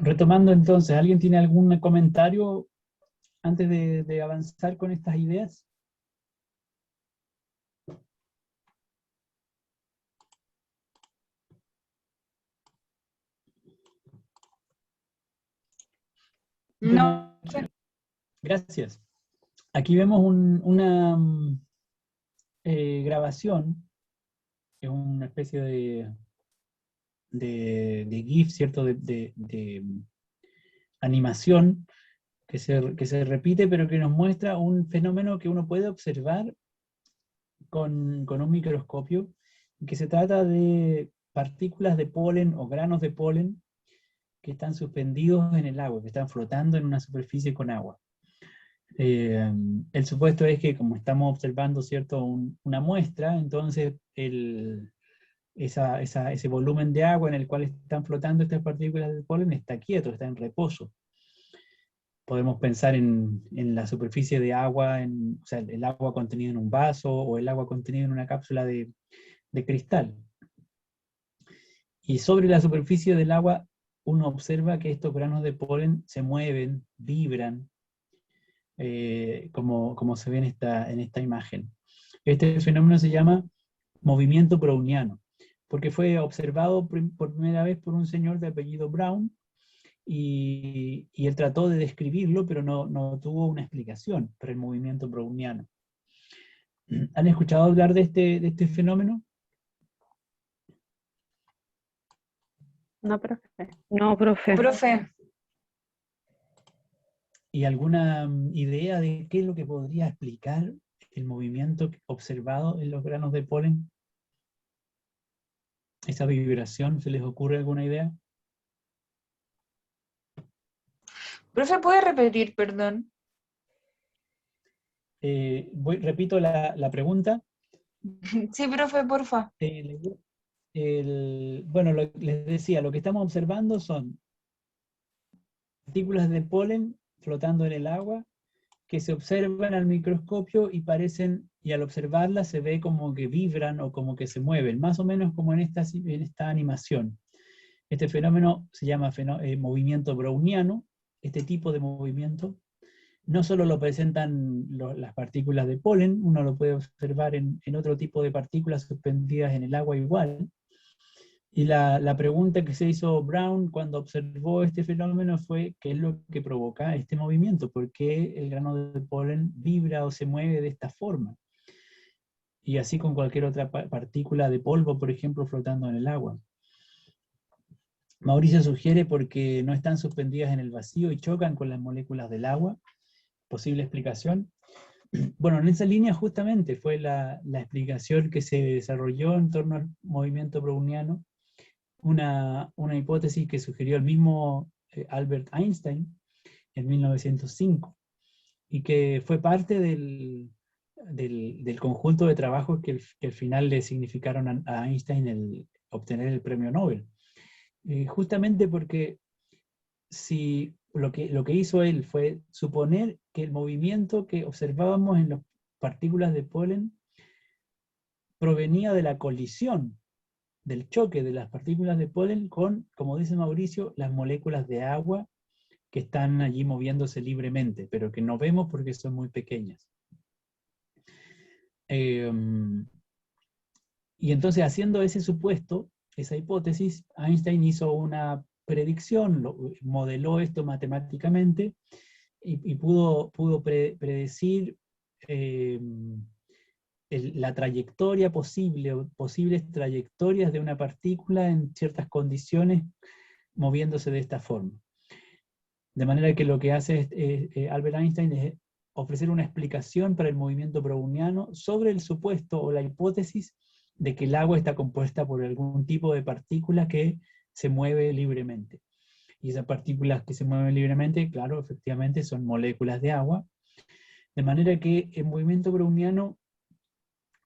Retomando entonces, ¿alguien tiene algún comentario antes de avanzar con estas ideas? Bueno, No, profe. gracias. Aquí vemos una grabación, es una especie de GIF, ¿cierto? De animación que se repite, pero que nos muestra un fenómeno que uno puede observar con un microscopio, que se trata de partículas de polen o granos de polen que están suspendidos en el agua, que están flotando en una superficie con agua. El supuesto es que como estamos observando, ¿cierto? Una muestra, entonces ese volumen de agua en el cual están flotando estas partículas de polen está quieto, está en reposo. Podemos pensar en la superficie de agua, o sea, el agua contenida en un vaso o el agua contenida en una cápsula de cristal. Y sobre la superficie del agua uno observa que estos granos de polen se mueven, vibran, como se ve en esta imagen. Este fenómeno se llama movimiento browniano, porque fue observado por primera vez por un señor de apellido Brown, y él trató de describirlo, pero no tuvo una explicación para el movimiento browniano. ¿Han escuchado hablar de este fenómeno? No, profe. No, profe. Profe, ¿Y alguna idea de qué es lo que podría explicar el movimiento observado en los granos de polen? ¿Esa vibración? ¿Se les ocurre alguna idea? profe, ¿puede repetir, perdón? Repito la pregunta. Sí, profe, porfa. Bueno, les decía, lo que estamos observando son partículas de polen flotando en el agua que se observan al microscopio y parecen, y al observarlas se ve como que vibran o como que se mueven, más o menos como en esta animación. Este fenómeno se llama movimiento browniano. Este tipo de movimiento no solo lo presentan las partículas de polen, uno lo puede observar en otro tipo de partículas suspendidas en el agua igual. Y la pregunta que se hizo Brown cuando observó este fenómeno fue: ¿qué es lo que provoca este movimiento? ¿Por qué el grano de polen vibra o se mueve de esta forma? Y así con cualquier otra partícula de polvo, por ejemplo, flotando en el agua. Mauricio sugiere porque no están suspendidas en el vacío y chocan con las moléculas del agua. ¿Posible explicación? Bueno, en esa línea justamente fue la explicación que se desarrolló en torno al movimiento browniano, una hipótesis que sugirió el mismo Albert Einstein en 1905, y que fue parte del conjunto de trabajos que al final le significaron a Einstein el obtener el premio Nobel. Justamente porque si lo que hizo él fue suponer que el movimiento que observábamos en las partículas de polen provenía de la colisión, del choque de las partículas de polen con, como dice Mauricio, las moléculas de agua que están allí moviéndose libremente, pero que no vemos porque son muy pequeñas. Y entonces, haciendo ese supuesto, esa hipótesis, Einstein hizo una predicción, modeló esto matemáticamente y pudo predecir la trayectoria posible, o posibles trayectorias de una partícula en ciertas condiciones moviéndose de esta forma. De manera que lo que hace Albert Einstein es ofrecer una explicación para el movimiento browniano sobre el supuesto o la hipótesis de que el agua está compuesta por algún tipo de partícula que se mueve libremente. Y esas partículas que se mueven libremente, claro, efectivamente son moléculas de agua. De manera que el movimiento browniano,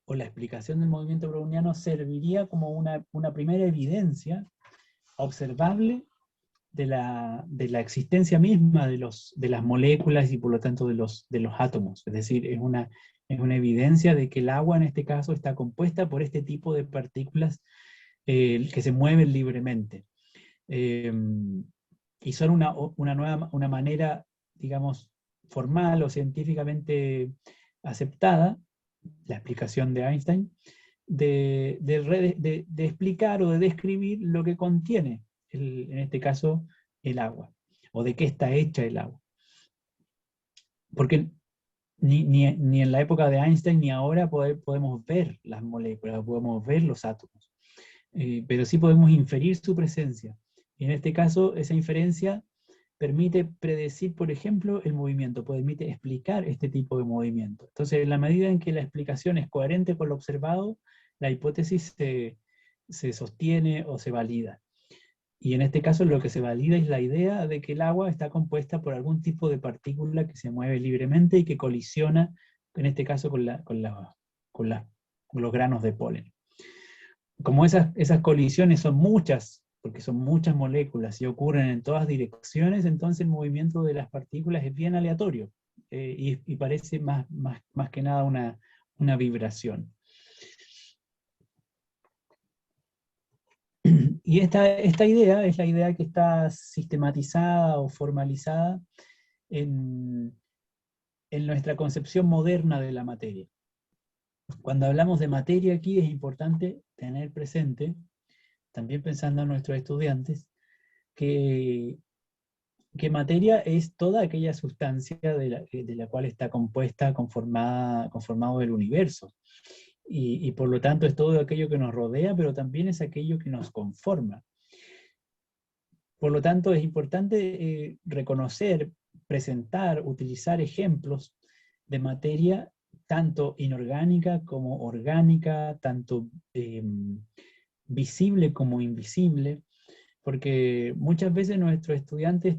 o la explicación del movimiento browniano, serviría como una primera evidencia observable de la existencia misma de las moléculas y por lo tanto de los átomos. Es decir, es una evidencia de que el agua en este caso está compuesta por este tipo de partículas que se mueven libremente. y son una manera, digamos, formal o científicamente aceptada, la explicación de Einstein, de explicar o de describir lo que contiene, en este caso, el agua, o de qué está hecha el agua. Porque ni en la época de Einstein ni ahora podemos ver las moléculas, podemos ver los átomos, pero sí podemos inferir su presencia. Y en este caso, esa inferencia permite predecir, por ejemplo, el movimiento, permite explicar este tipo de movimiento. Entonces, en la medida en que la explicación es coherente con lo observado, la hipótesis se sostiene o se valida. Y en este caso lo que se valida es la idea de que el agua está compuesta por algún tipo de partícula que se mueve libremente y que colisiona, en este caso, con los granos de polen. Como esas colisiones son muchas, porque son muchas moléculas y ocurren en todas direcciones, entonces el movimiento de las partículas es bien aleatorio, y parece más que nada una vibración. Y esta idea es la idea que está sistematizada o formalizada en nuestra concepción moderna de la materia. Cuando hablamos de materia aquí es importante tener presente, también pensando en nuestros estudiantes, que materia es toda aquella sustancia de la cual está conformado el universo. Y por lo tanto es todo aquello que nos rodea, pero también es aquello que nos conforma. Por lo tanto es importante reconocer, presentar, utilizar ejemplos de materia tanto inorgánica como orgánica, tanto visible como invisible, porque muchas veces nuestros estudiantes,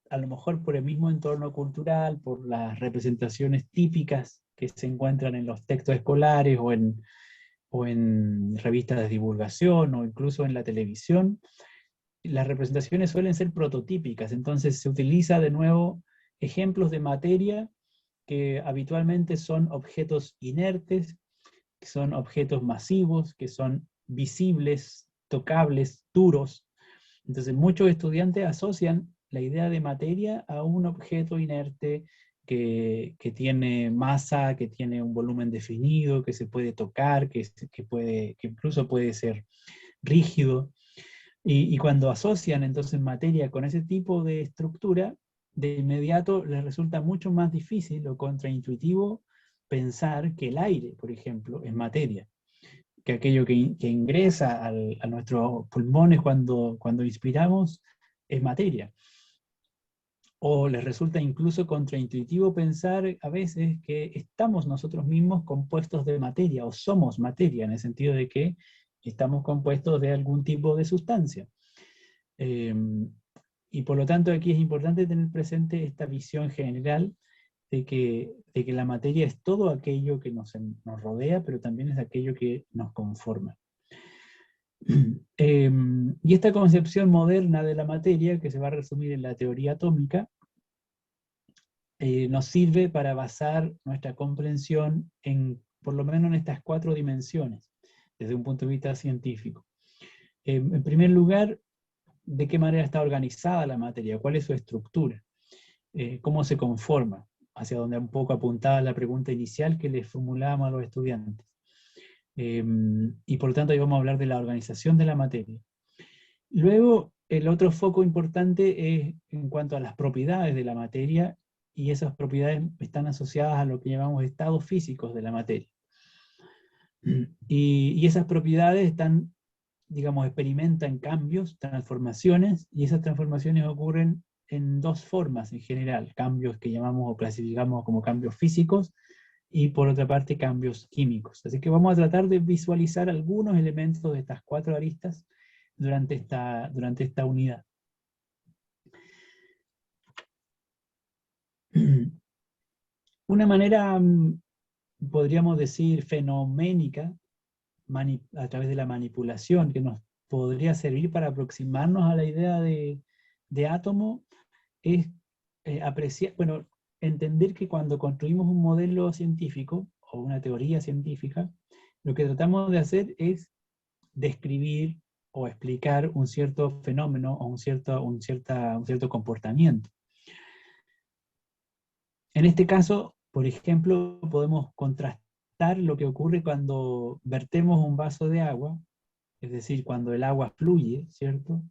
a lo mejor por el mismo entorno cultural, por las representaciones típicas que se encuentran en los textos escolares o en revistas de divulgación o incluso en la televisión, las representaciones suelen ser prototípicas, entonces se utiliza de nuevo ejemplos de materia que habitualmente son objetos inertes, que son objetos masivos, que son visibles, tocables, duros. Entonces muchos estudiantes asocian la idea de materia a un objeto inerte que tiene masa, que tiene un volumen definido, que se puede tocar, que incluso puede ser rígido. Y cuando asocian entonces materia con ese tipo de estructura, de inmediato les resulta mucho más difícil o contraintuitivo pensar que el aire, por ejemplo, es materia, que aquello que ingresa a nuestros pulmones cuando inspiramos es materia. O les resulta incluso contraintuitivo pensar a veces que estamos nosotros mismos compuestos de materia, o somos materia, en el sentido de que estamos compuestos de algún tipo de sustancia. Y por lo tanto aquí es importante tener presente esta visión general de que la materia es todo aquello que nos rodea, pero también es aquello que nos conforma. Y esta concepción moderna de la materia, que se va a resumir en la teoría atómica, nos sirve para basar nuestra comprensión por lo menos en estas 4 dimensiones, desde un punto de vista científico. En primer lugar, ¿de qué manera está organizada la materia? ¿Cuál es su estructura? ¿Cómo se conforma? Hacia donde un poco apuntaba la pregunta inicial que les formulábamos a los estudiantes. Y por lo tanto, ahí vamos a hablar de la organización de la materia. Luego, el otro foco importante es en cuanto a las propiedades de la materia, y esas propiedades están asociadas a lo que llamamos estados físicos de la materia. Y esas propiedades están, digamos, experimentan cambios, transformaciones, y esas transformaciones ocurren en 2 formas en general: cambios que llamamos o clasificamos como cambios físicos, y por otra parte cambios químicos. Así que vamos a tratar de visualizar algunos elementos de estas 4 aristas durante esta unidad. Una manera, podríamos decir, fenoménica, a través de la manipulación, que nos podría servir para aproximarnos a la idea de átomo, es entender que cuando construimos un modelo científico o una teoría científica, lo que tratamos de hacer es describir, o explicar un cierto fenómeno o un cierto comportamiento. En este caso, por ejemplo, podemos contrastar lo que ocurre cuando vertemos un vaso de agua, es decir, cuando el agua fluye, ¿cierto?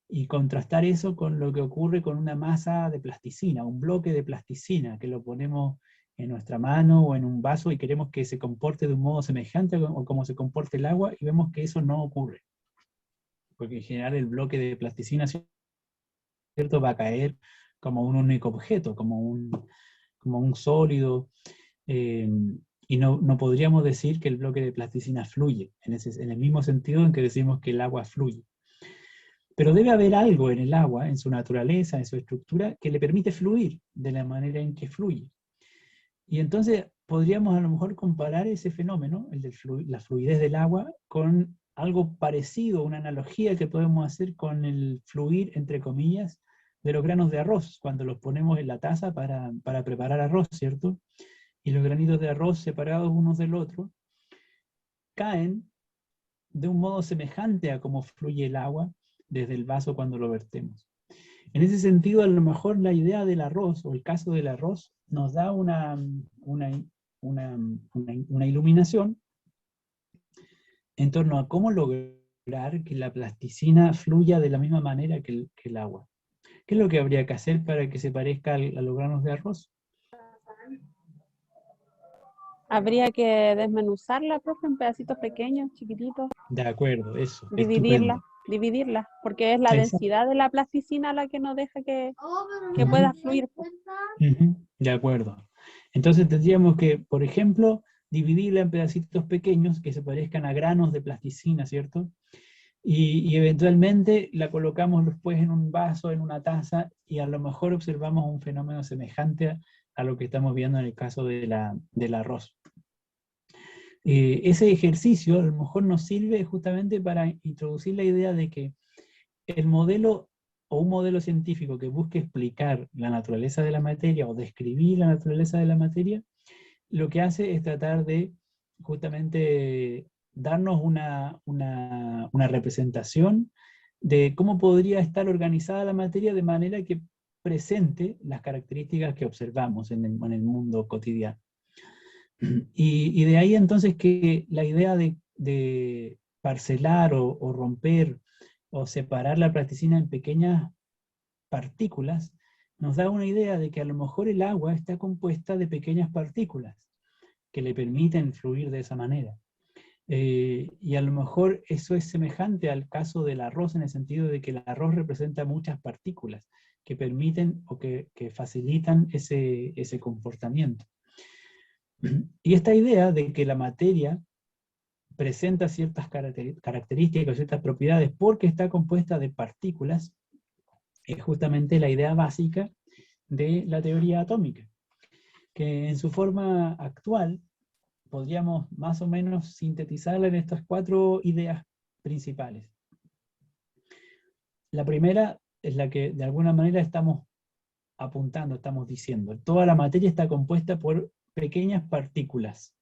Y contrastar eso con lo que ocurre con una masa de plasticina, un bloque de plasticina, que lo ponemos en nuestra mano o en un vaso y queremos que se comporte de un modo semejante o como se comporte el agua, y vemos que eso no ocurre. Porque en general el bloque de plasticina, ¿cierto?, va a caer como un único objeto, como un sólido, y no podríamos decir que el bloque de plasticina fluye, en el mismo sentido en que decimos que el agua fluye. Pero debe haber algo en el agua, en su naturaleza, en su estructura, que le permite fluir de la manera en que fluye. Y entonces podríamos a lo mejor comparar ese fenómeno, el de la fluidez del agua, con algo parecido, una analogía que podemos hacer con el fluir, entre comillas, de los granos de arroz, cuando los ponemos en la taza para preparar arroz, ¿cierto? Y los granitos de arroz separados unos del otro caen de un modo semejante a cómo fluye el agua desde el vaso cuando lo vertemos. En ese sentido, a lo mejor la idea del arroz, o el caso del arroz, nos da una iluminación en torno a cómo lograr que la plasticina fluya de la misma manera que el agua. ¿Qué es lo que habría que hacer para que se parezca a los granos de arroz? Habría que desmenuzarla, profe, en pedacitos pequeños, chiquititos, De acuerdo, eso, dividirla, estupendo. porque es la Exacto. densidad de la plasticina la que no deja que Ujú. pueda fluir. Ujú, de acuerdo. Entonces tendríamos que, por ejemplo, dividirla en pedacitos pequeños que se parezcan a granos de plasticina, ¿cierto? Y eventualmente la colocamos después en un vaso, en una taza, y a lo mejor observamos un fenómeno semejante a lo que estamos viendo en el caso del arroz. Ese ejercicio a lo mejor nos sirve justamente para introducir la idea de que el modelo o un modelo científico que busque explicar la naturaleza de la materia o describir la naturaleza de la materia, lo que hace es tratar de justamente darnos una representación de cómo podría estar organizada la materia de manera que presente las características que observamos en el mundo cotidiano. Y de ahí entonces que la idea de parcelar o romper o separar la plasticina en pequeñas partículas nos da una idea de que a lo mejor el agua está compuesta de pequeñas partículas que le permiten fluir de esa manera. Y a lo mejor eso es semejante al caso del arroz en el sentido de que el arroz representa muchas partículas que permiten o que facilitan ese comportamiento. Y esta idea de que la materia presenta ciertas características, ciertas propiedades porque está compuesta de partículas, es justamente la idea básica de la teoría atómica, que en su forma actual podríamos más o menos sintetizarla en estas 4 ideas principales. La primera es la que de alguna manera estamos apuntando, estamos diciendo. Toda la materia está compuesta por pequeñas partículas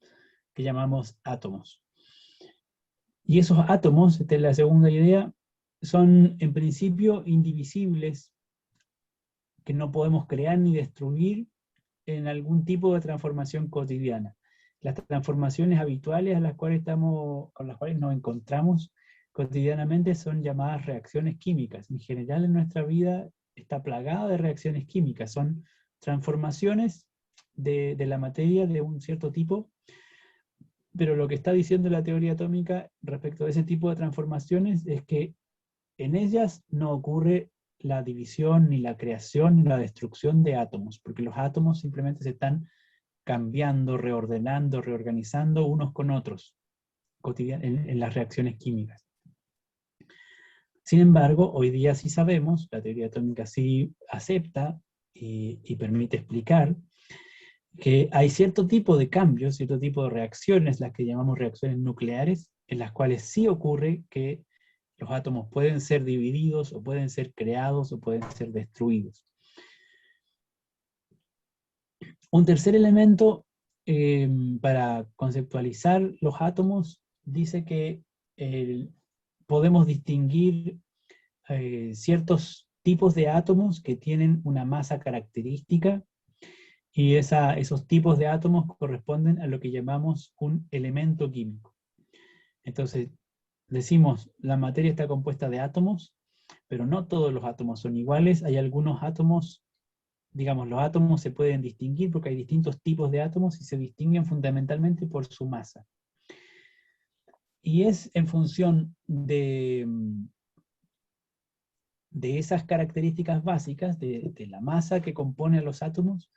que llamamos átomos. Y esos átomos, esta es la segunda idea, son en principio indivisibles, que no podemos crear ni destruir en algún tipo de transformación cotidiana. Las transformaciones habituales con las cuales nos encontramos cotidianamente son llamadas reacciones químicas. En general en nuestra vida está plagada de reacciones químicas, son transformaciones de la materia de un cierto tipo, pero lo que está diciendo la teoría atómica respecto a ese tipo de transformaciones es que en ellas no ocurre la división, ni la creación, ni la destrucción de átomos, porque los átomos simplemente se están cambiando, reordenando, reorganizando unos con otros en las reacciones químicas. Sin embargo, hoy día sí sabemos, la teoría atómica sí acepta y permite explicar que hay cierto tipo de cambios, cierto tipo de reacciones, las que llamamos reacciones nucleares, en las cuales sí ocurre que los átomos pueden ser divididos, o pueden ser creados, o pueden ser destruidos. Un tercer elemento para conceptualizar los átomos dice que podemos distinguir ciertos tipos de átomos que tienen una masa característica, y esos tipos de átomos corresponden a lo que llamamos un elemento químico. Entonces, decimos, la materia está compuesta de átomos, pero no todos los átomos son iguales. Hay algunos átomos, digamos, los átomos se pueden distinguir porque hay distintos tipos de átomos y se distinguen fundamentalmente por su masa. Y es en función de esas características básicas, de la masa que compone a los átomos,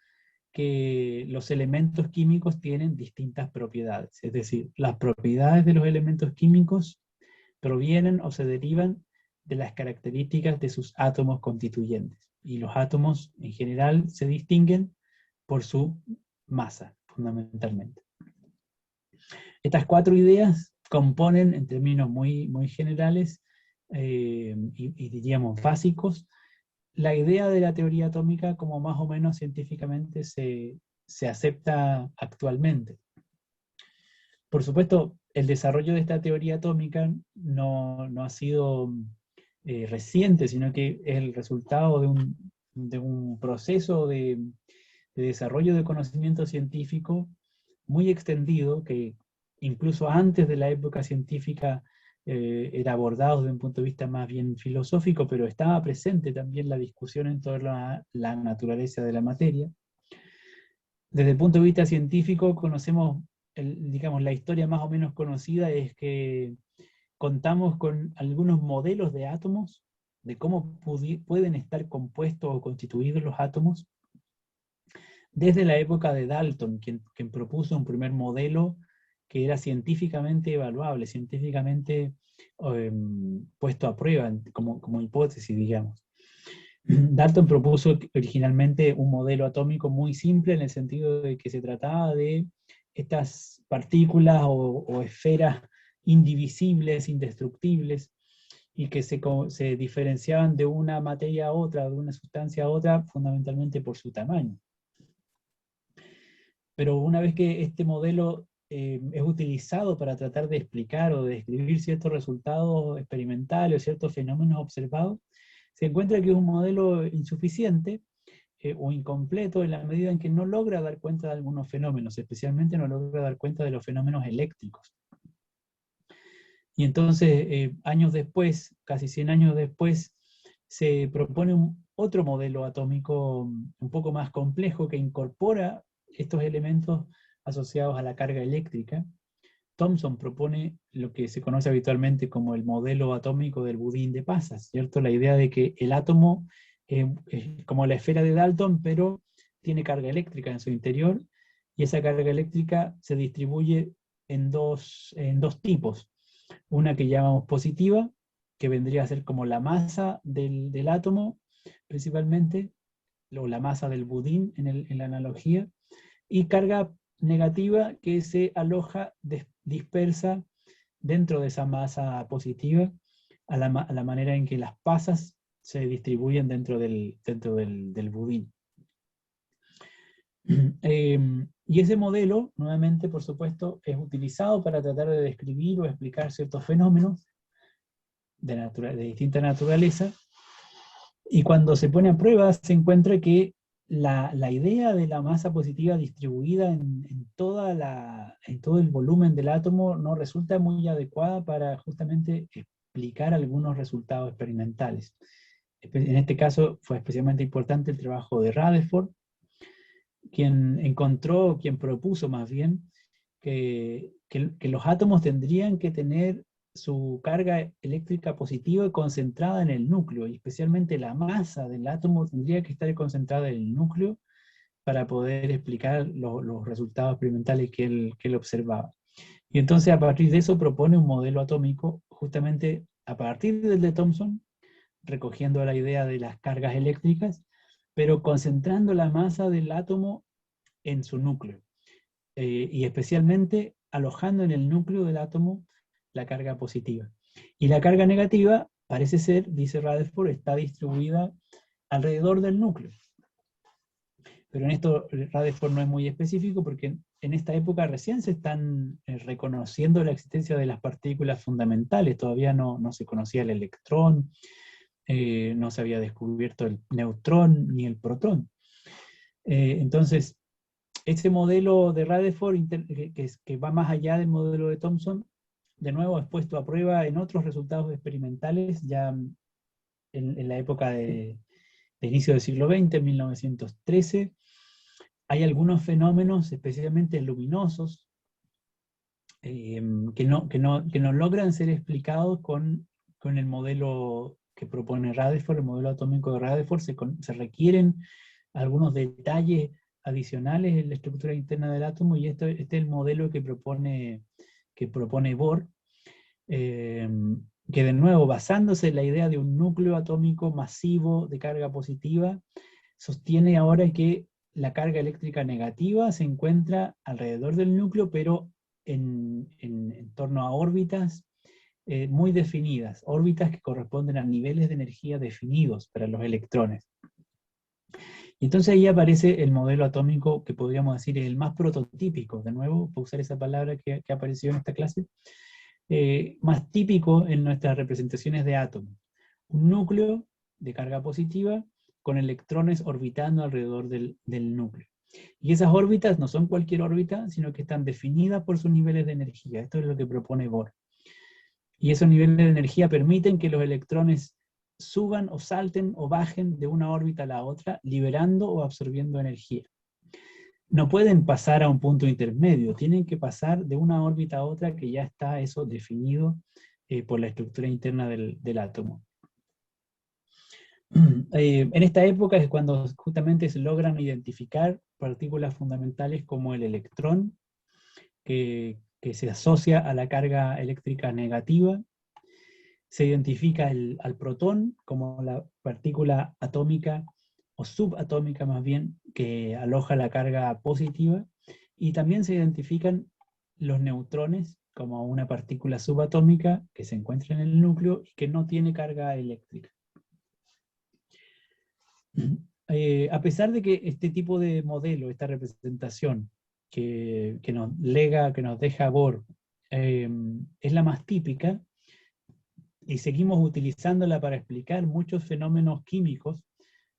que los elementos químicos tienen distintas propiedades. Es decir, las propiedades de los elementos químicos provienen o se derivan de las características de sus átomos constituyentes. Y los átomos en general se distinguen por su masa, fundamentalmente. Estas 4 ideas componen, en términos muy, muy generales y diríamos básicos, la idea de la teoría atómica como más o menos científicamente se acepta actualmente. Por supuesto, el desarrollo de esta teoría atómica no ha sido reciente, sino que es el resultado de un proceso de desarrollo de conocimiento científico muy extendido, que incluso antes de la época científica era abordado desde un punto de vista más bien filosófico, pero estaba presente también la discusión en torno a la naturaleza de la materia. Desde el punto de vista científico conocemos, digamos, la historia más o menos conocida es que contamos con algunos modelos de átomos, de cómo pueden estar compuestos o constituidos los átomos, desde la época de Dalton, quien propuso un primer modelo que era científicamente evaluable, científicamente puesto a prueba, como hipótesis, digamos. Dalton propuso originalmente un modelo atómico muy simple, en el sentido de que se trataba de estas partículas o esferas indivisibles, indestructibles, y que se diferenciaban de una materia a otra, de una sustancia a otra, fundamentalmente por su tamaño. Pero una vez que este modelo es utilizado para tratar de explicar o de describir ciertos resultados experimentales o ciertos fenómenos observados, se encuentra que es un modelo insuficiente o incompleto en la medida en que no logra dar cuenta de algunos fenómenos, especialmente no logra dar cuenta de los fenómenos eléctricos. Y entonces, años después, casi 100 años después, se propone otro modelo atómico un poco más complejo que incorpora estos elementos asociados a la carga eléctrica. Thomson propone lo que se conoce habitualmente como el modelo atómico del budín de pasas, ¿cierto? La idea de que el átomo es como la esfera de Dalton, pero tiene carga eléctrica en su interior, y esa carga eléctrica se distribuye en dos tipos. Una que llamamos positiva, que vendría a ser como la masa del átomo, principalmente, o la masa del budín en la analogía, y carga negativa que se aloja dispersa dentro de esa masa positiva, a la manera en que las pasas se distribuyen dentro del budín. Y ese modelo, nuevamente, por supuesto, es utilizado para tratar de describir o explicar ciertos fenómenos de distinta naturaleza, y cuando se pone a prueba se encuentra que la idea de la masa positiva distribuida en todo el volumen del átomo no resulta muy adecuada para justamente explicar algunos resultados experimentales. En este caso fue especialmente importante el trabajo de Rutherford, quien propuso más bien que los átomos tendrían que tener su carga eléctrica positiva concentrada en el núcleo, y especialmente la masa del átomo tendría que estar concentrada en el núcleo para poder explicar los resultados experimentales que él observaba. Y entonces a partir de eso propone un modelo atómico, justamente a partir del de Thomson, recogiendo la idea de las cargas eléctricas, pero concentrando la masa del átomo en su núcleo, y especialmente alojando en el núcleo del átomo la carga positiva. Y la carga negativa, parece ser, dice Rutherford, está distribuida alrededor del núcleo. Pero en esto Rutherford no es muy específico porque en esta época recién se están reconociendo la existencia de las partículas fundamentales, todavía no se conocía el electrón, no se había descubierto el neutrón ni el protón. Entonces, este modelo de Rutherford, que va más allá del modelo de Thomson, de nuevo es puesto a prueba en otros resultados experimentales, ya en la época de inicio del siglo XX, en 1913, hay algunos fenómenos especialmente luminosos que no logran ser explicados con el modelo que propone Rutherford, el modelo atómico de Rutherford. Se requieren algunos detalles adicionales en la estructura interna del átomo, y este es el modelo que propone Bohr, que de nuevo, basándose en la idea de un núcleo atómico masivo de carga positiva, sostiene ahora que la carga eléctrica negativa se encuentra alrededor del núcleo, pero en torno a órbitas muy definidas, órbitas que corresponden a niveles de energía definidos para los electrones. Y entonces ahí aparece el modelo atómico que podríamos decir es el más prototípico, de nuevo, para usar esa palabra que apareció en esta clase, más típico en nuestras representaciones de átomos. Un núcleo de carga positiva con electrones orbitando alrededor del núcleo. Y esas órbitas no son cualquier órbita, sino que están definidas por sus niveles de energía. Esto es lo que propone Bohr. Y esos niveles de energía permiten que los electrones suban o salten o bajen de una órbita a la otra, liberando o absorbiendo energía. No pueden pasar a un punto intermedio, tienen que pasar de una órbita a otra, que ya está eso definido por la estructura interna del átomo. En esta época es cuando justamente se logran identificar partículas fundamentales como el electrón, que se asocia a la carga eléctrica negativa. Se identifica al protón como la partícula atómica, o subatómica más bien, que aloja la carga positiva, y también se identifican los neutrones como una partícula subatómica que se encuentra en el núcleo y que no tiene carga eléctrica. A pesar de que este tipo de modelo, esta representación que nos deja Bohr, es la más típica, y seguimos utilizándola para explicar muchos fenómenos químicos,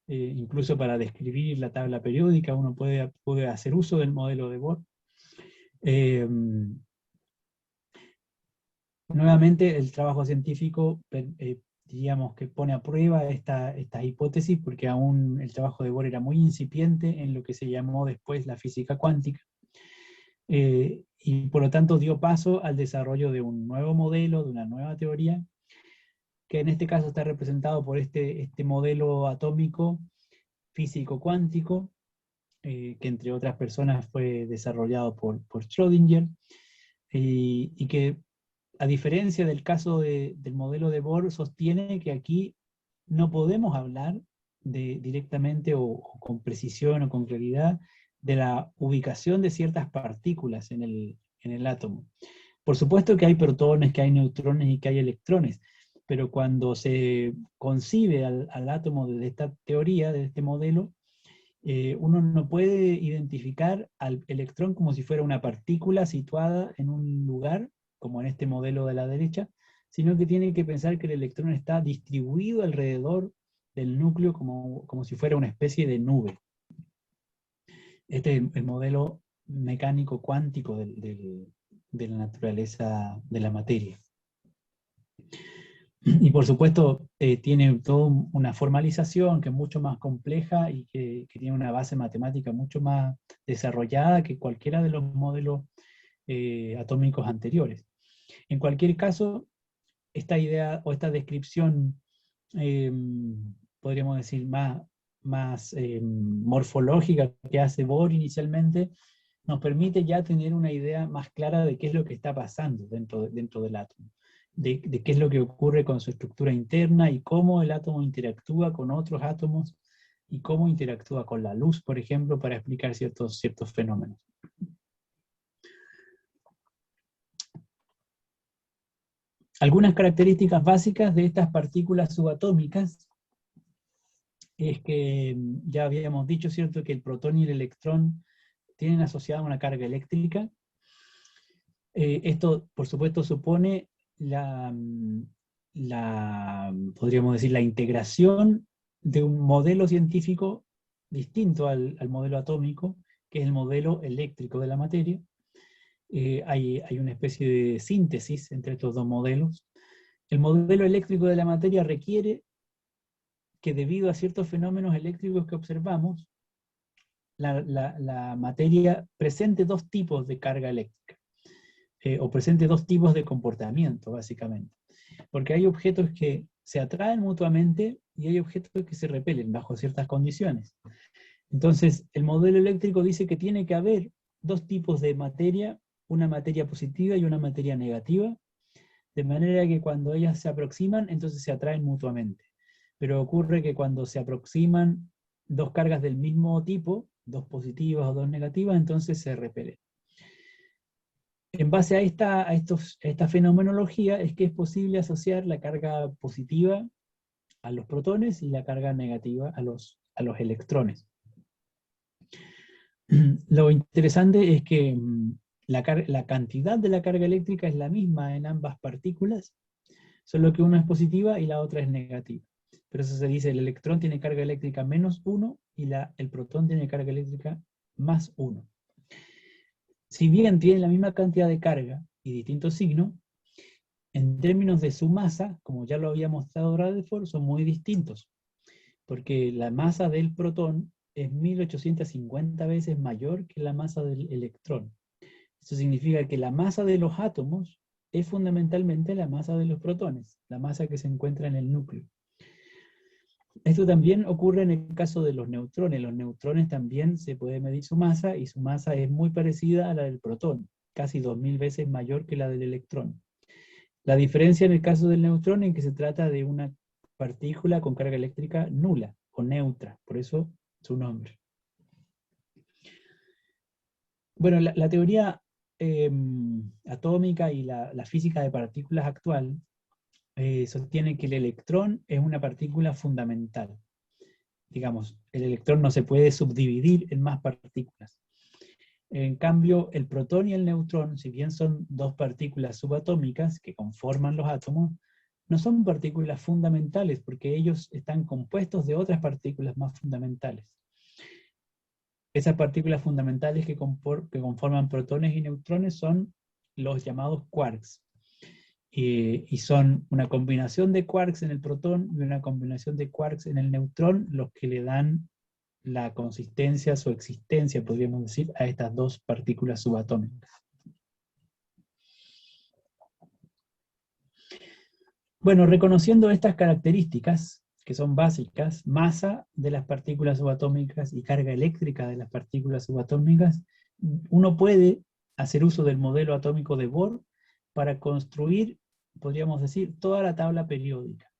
incluso para describir la tabla periódica, uno puede hacer uso del modelo de Bohr. Nuevamente, el trabajo científico, diríamos que pone a prueba esta hipótesis, porque aún el trabajo de Bohr era muy incipiente en lo que se llamó después la física cuántica. Y por lo tanto dio paso al desarrollo de un nuevo modelo, de una nueva teoría, que en este caso está representado por este modelo atómico físico cuántico, que entre otras personas fue desarrollado por Schrödinger, y que, a diferencia del caso del modelo de Bohr, sostiene que aquí no podemos hablar directamente o con precisión o con claridad de la ubicación de ciertas partículas en el átomo. Por supuesto que hay protones, que hay neutrones y que hay electrones, pero cuando se concibe al átomo de esta teoría, de este modelo, uno no puede identificar al electrón como si fuera una partícula situada en un lugar, como en este modelo de la derecha, sino que tiene que pensar que el electrón está distribuido alrededor del núcleo como si fuera una especie de nube. Este es el modelo mecánico cuántico de la naturaleza de la materia. Y por supuesto tiene toda una formalización que es mucho más compleja y que tiene una base matemática mucho más desarrollada que cualquiera de los modelos atómicos anteriores. En cualquier caso, esta idea o esta descripción, podríamos decir, más morfológica que hace Bohr inicialmente, nos permite ya tener una idea más clara de qué es lo que está pasando dentro del átomo. De qué es lo que ocurre con su estructura interna y cómo el átomo interactúa con otros átomos y cómo interactúa con la luz, por ejemplo, para explicar ciertos fenómenos. Algunas características básicas de estas partículas subatómicas es que ya habíamos dicho, ¿cierto?, que el protón y el electrón tienen asociada una carga eléctrica. Esto, por supuesto, supone podríamos decir, la integración de un modelo científico distinto al modelo atómico, que es el modelo eléctrico de la materia. Hay una especie de síntesis entre estos dos modelos. El modelo eléctrico de la materia requiere que, debido a ciertos fenómenos eléctricos que observamos, la materia presente dos tipos de carga eléctrica, o presente dos tipos de comportamiento, básicamente. Porque hay objetos que se atraen mutuamente y hay objetos que se repelen bajo ciertas condiciones. Entonces, el modelo eléctrico dice que tiene que haber dos tipos de materia, una materia positiva y una materia negativa, de manera que cuando ellas se aproximan, entonces se atraen mutuamente. Pero ocurre que cuando se aproximan dos cargas del mismo tipo, dos positivas o dos negativas, entonces se repelen. En base a esta fenomenología es que es posible asociar la carga positiva a los protones y la carga negativa a los electrones. Lo interesante es que la cantidad de la carga eléctrica es la misma en ambas partículas, solo que una es positiva y la otra es negativa. Por eso se dice el electrón tiene carga eléctrica -1 y el protón tiene carga eléctrica +1. Si bien tienen la misma cantidad de carga y distinto signo, en términos de su masa, como ya lo había mostrado Rutherford, son muy distintos, porque la masa del protón es 1850 veces mayor que la masa del electrón. Eso significa que la masa de los átomos es fundamentalmente la masa de los protones, la masa que se encuentra en el núcleo. Esto también ocurre en el caso de los neutrones. Los neutrones también se puede medir su masa, y su masa es muy parecida a la del protón, casi 2000 veces mayor que la del electrón. La diferencia en el caso del neutrón es que se trata de una partícula con carga eléctrica nula, o neutra, por eso su nombre. Bueno, la teoría atómica y la física de partículas actual sostiene que el electrón es una partícula fundamental. Digamos, el electrón no se puede subdividir en más partículas. En cambio, el protón y el neutrón, si bien son dos partículas subatómicas que conforman los átomos, no son partículas fundamentales porque ellos están compuestos de otras partículas más fundamentales. Esas partículas fundamentales que conforman protones y neutrones son los llamados quarks. Y son una combinación de quarks en el protón y una combinación de quarks en el neutrón los que le dan la consistencia, su existencia, podríamos decir, a estas dos partículas subatómicas. Bueno, reconociendo estas características, que son básicas, masa de las partículas subatómicas y carga eléctrica de las partículas subatómicas, uno puede hacer uso del modelo atómico de Bohr para construir, podríamos decir, toda la tabla periódica.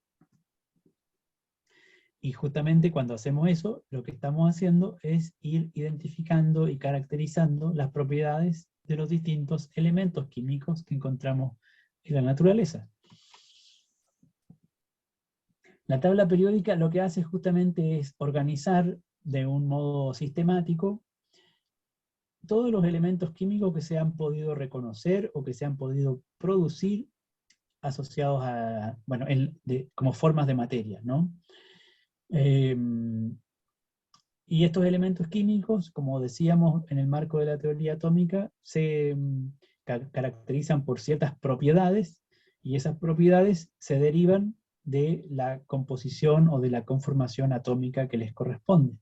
Y justamente cuando hacemos eso, lo que estamos haciendo es ir identificando y caracterizando las propiedades de los distintos elementos químicos que encontramos en la naturaleza. La tabla periódica lo que hace justamente es organizar de un modo sistemático todos los elementos químicos que se han podido reconocer o que se han podido producir asociados a, bueno, como formas de materia, ¿no? Y estos elementos químicos, como decíamos en el marco de la teoría atómica, se caracterizan por ciertas propiedades, y esas propiedades se derivan de la composición o de la conformación atómica que les corresponde.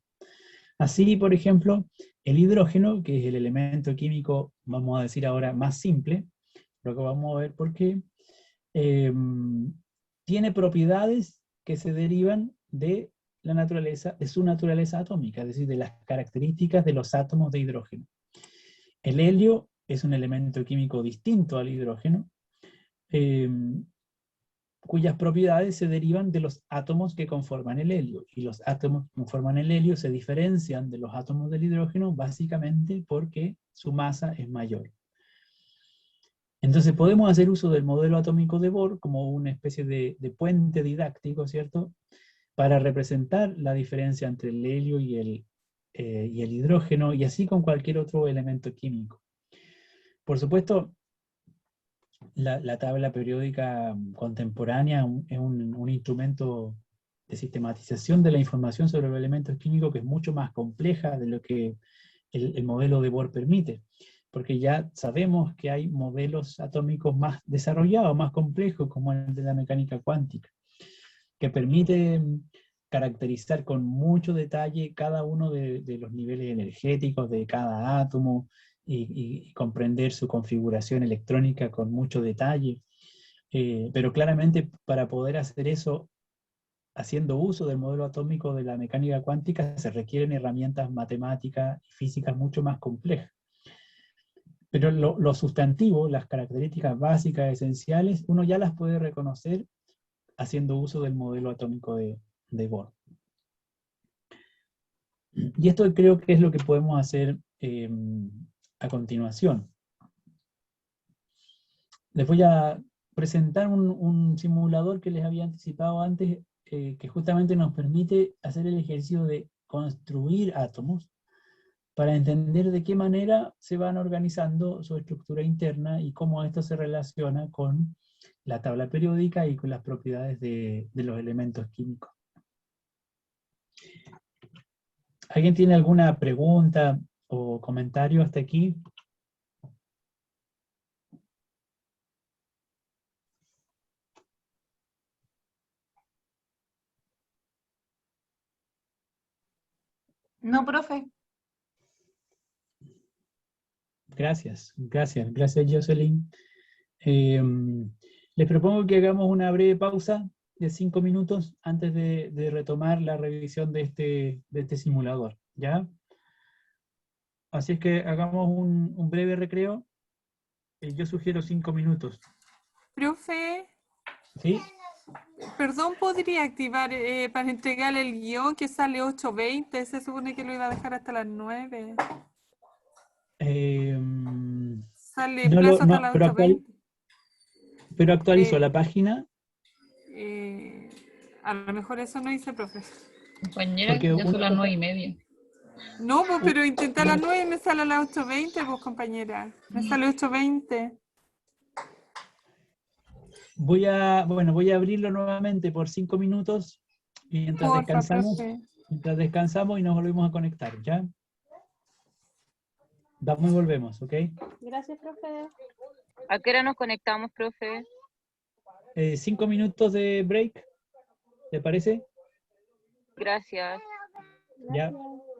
Así, por ejemplo, el hidrógeno, que es el elemento químico, vamos a decir ahora, más simple, luego vamos a ver por qué, tiene propiedades que se derivan de la naturaleza, de su naturaleza atómica, es decir, de las características de los átomos de hidrógeno. El helio es un elemento químico distinto al hidrógeno, cuyas propiedades se derivan de los átomos que conforman el helio, y los átomos que conforman el helio se diferencian de los átomos del hidrógeno básicamente porque su masa es mayor. Entonces podemos hacer uso del modelo atómico de Bohr como una especie de puente didáctico, ¿cierto?, para representar la diferencia entre el helio y el hidrógeno, y así con cualquier otro elemento químico. Por supuesto, la tabla periódica contemporánea es un instrumento de sistematización de la información sobre los elementos químicos que es mucho más compleja de lo que el modelo de Bohr permite, porque ya sabemos que hay modelos atómicos más desarrollados, más complejos, como el de la mecánica cuántica, que permite caracterizar con mucho detalle cada uno de los niveles energéticos de cada átomo y comprender su configuración electrónica con mucho detalle. Pero claramente para poder hacer eso, haciendo uso del modelo atómico de la mecánica cuántica, se requieren herramientas matemáticas y físicas mucho más complejas. Pero lo sustantivo, las características básicas, esenciales, uno ya las puede reconocer haciendo uso del modelo atómico de Bohr. Y esto creo que es lo que podemos hacer a continuación. Les voy a presentar un simulador que les había anticipado antes, que justamente nos permite hacer el ejercicio de construir átomos para entender de qué manera se van organizando su estructura interna y cómo esto se relaciona con la tabla periódica y con las propiedades de los elementos químicos. ¿Alguien tiene alguna pregunta o comentario hasta aquí? No, profe. Gracias, Jocelyn. Les propongo que hagamos una breve pausa de 5 minutos antes de retomar la revisión de este simulador, ¿ya? Así es que hagamos un breve recreo. Yo sugiero 5 minutos. Profe, ¿Sí? perdón, ¿podría activar para entregar el guión que sale 8:20? Se supone que lo iba a dejar hasta las 9. Sale plazo hasta las 8:20. Pero actualizó la página. A lo mejor eso no hice, profe. Compañera, Porque ya son las 9:30. No, pues, pero intenté a las 9 y me sale a las 8:20, pues, compañera. Me sale 8:20. Voy a abrirlo nuevamente por 5 minutos mientras Porfa, descansamos. profe. Mientras descansamos y nos volvemos a conectar, ¿ya? Vamos y volvemos, ¿ok? Gracias, profe. ¿A qué hora nos conectamos, profe? 5 minutos de break, ¿te parece? Gracias. Ya. Gracias.